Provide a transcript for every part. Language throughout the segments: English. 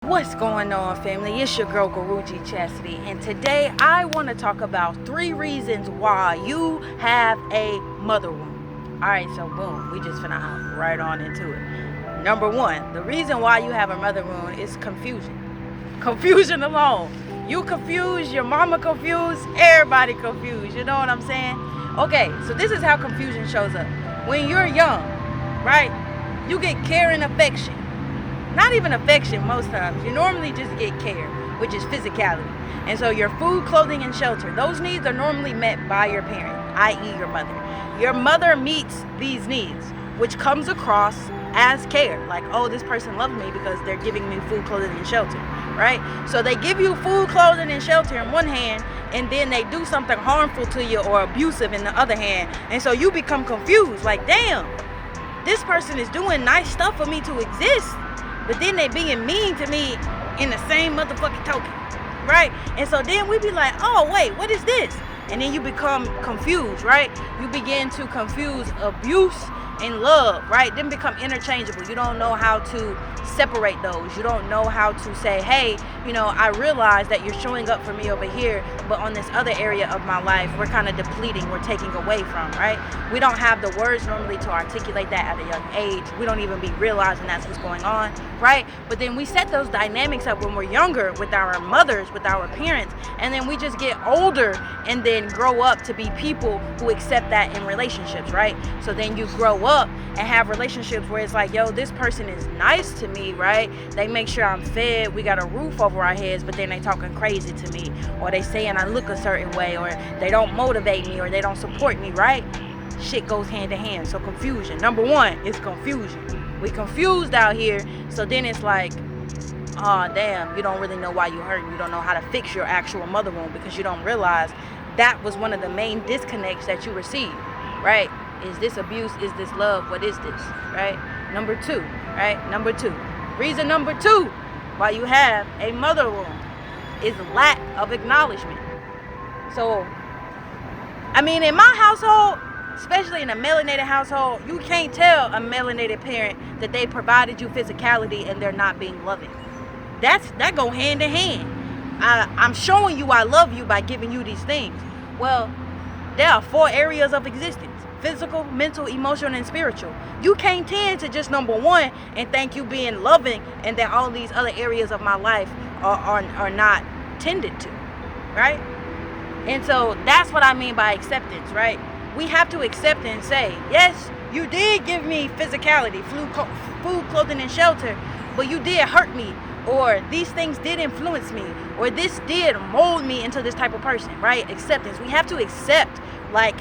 What's going on, family? It's your girl Guruji Chastity, and today I want to talk about 3 reasons why you have a mother wound. Alright, so boom, we just finna hop right on into it. Number 1, the reason why you have a mother wound is confusion. Confusion alone. You confused, your mama confused, everybody confused. You know what I'm saying? Okay, so this is how confusion shows up. When you're young, right, you get care and affection. Not even affection most times. You normally just get care, which is physicality. And so your food, clothing, and shelter, those needs are normally met by your parent, i.e. your mother. Your mother meets these needs, which comes across as care. Like, oh, this person loves me because they're giving me food, clothing, and shelter, right? So they give you food, clothing, and shelter in one hand, and then they do something harmful to you or abusive in the other hand. And so you become confused, like, damn, this person is doing nice stuff for me to exist, but then they being mean to me in the same motherfucking token, right? And so then we be like, oh, wait, what is this? And then you become confused, right? You begin to confuse abuse and love, right? Then become interchangeable. You don't know how to separate those. You don't know how to say, hey, you know, I realize that you're showing up for me over here, but on this other area of my life, we're kind of depleting, we're taking away from, right? We don't have the words normally to articulate that at a young age. We don't even be realizing that's what's going on, right? But then we set those dynamics up when we're younger with our mothers, with our parents, and then we just get older and then grow up to be people who accept that in relationships, right? So then you grow up and have relationships where it's like, yo, this person is nice to me, right? They make sure I'm fed, we got a roof over our heads, but then they talking crazy to me, or they saying I look a certain way, or they don't motivate me, or they don't support me, right? Shit goes hand in hand. So confusion. Number 1 is confusion. We confused out here, so then it's like, oh damn, you don't really know why you hurt. You don't know how to fix your actual mother wound because you don't realize that was one of the main disconnects that you received, right? Is this abuse? Is this love? What is this, right? Number 2, right? Number 2. Reason number 2 why you have a mother wound is lack of acknowledgement. So, I mean, in my household, especially in a melanated household, you can't tell a melanated parent that they provided you physicality and they're not being loving. That go hand in hand. I'm showing you I love you by giving you these things. Well, there are 4 areas of existence: physical, mental, emotional, and spiritual. You can't tend to just number 1 and think you being loving and then all these other areas of my life are not tended to, right? And so that's what I mean by acceptance, right? We have to accept and say, yes, you did give me physicality, food, clothing, and shelter, but you did hurt me, or these things did influence me, or this did mold me into this type of person, right? Acceptance. We have to accept, like,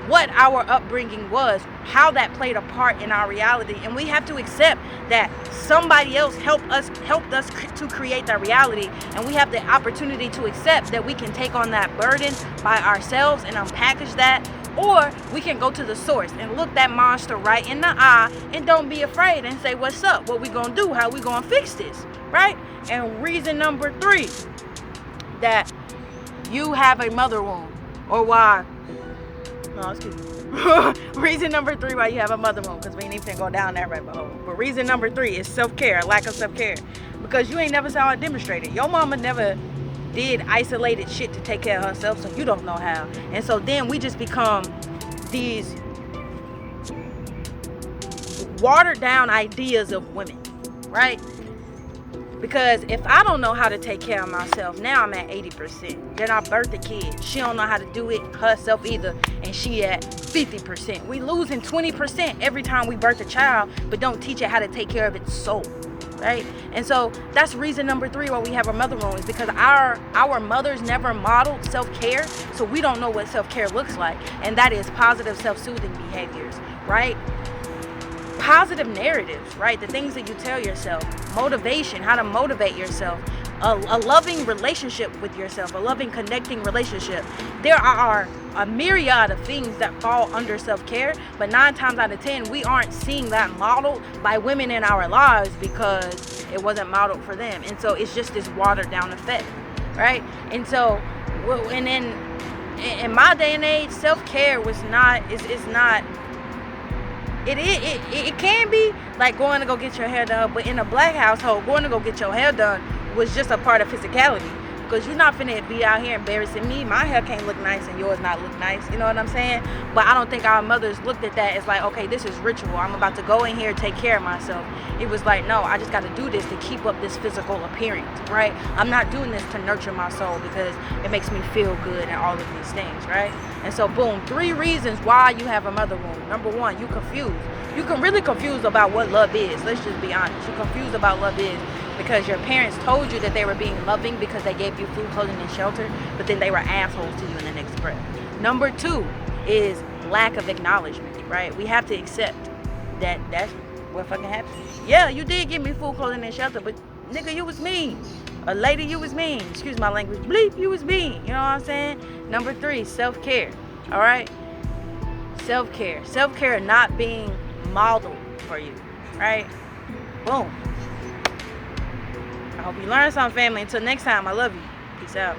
what our upbringing was, how that played a part in our reality, and we have to accept that somebody else helped us to create that reality, and we have the opportunity to accept that we can take on that burden by ourselves and unpackage that, or we can go to the source and look that monster right in the eye and don't be afraid and say, what's up? What we gonna do? How we gonna fix this, right? And reason number 3 that you have a mother wound, or why reason number 3 why you have a mother wound, because we ain't even go down that rabbit hole. But reason number 3 is self-care, lack of self-care, because you ain't never saw it demonstrated. Your mama never did isolated shit to take care of herself, so you don't know how. And so then we just become these watered down ideas of women, right? Because if I don't know how to take care of myself, now I'm at 80%. Then I birthed a kid. She don't know how to do it herself either, and she at 50%. We losing 20% every time we birth a child, but don't teach it how to take care of its soul, right? And so that's reason number 3 why we have a mother wound, is because our mothers never modeled self-care, so we don't know what self-care looks like, and that is positive self-soothing behaviors, right? Positive narratives, right? The things that you tell yourself, motivation, how to motivate yourself, a loving relationship with yourself, a loving connecting relationship. There are a myriad of things that fall under self-care, but 9 times out of 10 we aren't seeing that modeled by women in our lives because it wasn't modeled for them. And so it's just this watered down effect, right? And so, and then in my day and age, self-care was not, it's not It can be like going to go get your hair done, but in a black household, going to go get your hair done was just a part of physicality. Because you're not finna be out here embarrassing me. My hair can't look nice and yours not look nice. You know what I'm saying? But I don't think our mothers looked at that as like, okay, this is ritual. I'm about to go in here, take care of myself. It was like, no, I just got to do this to keep up this physical appearance, right? I'm not doing this to nurture my soul because it makes me feel good and all of these things, right? And so, boom, 3 reasons why you have a mother wound. Number 1, you confused. You can really confuse about what love is. Let's just be honest. You're confused about love is because your parents told you that they were being loving because they gave you food, clothing, and shelter, but then they were assholes to you in the next breath. Number 2 is lack of acknowledgement, right? We have to accept that that's what fucking happened. Yeah, you did give me food, clothing, and shelter, but nigga, you was mean. A lady, you was mean. Excuse my language. Bleep, you was mean. You know what I'm saying? Number 3, self-care. All right? Self-care. Self-care not being modeled for you, right? Boom. I hope you learned something, family. Until next time, I love you. Peace out.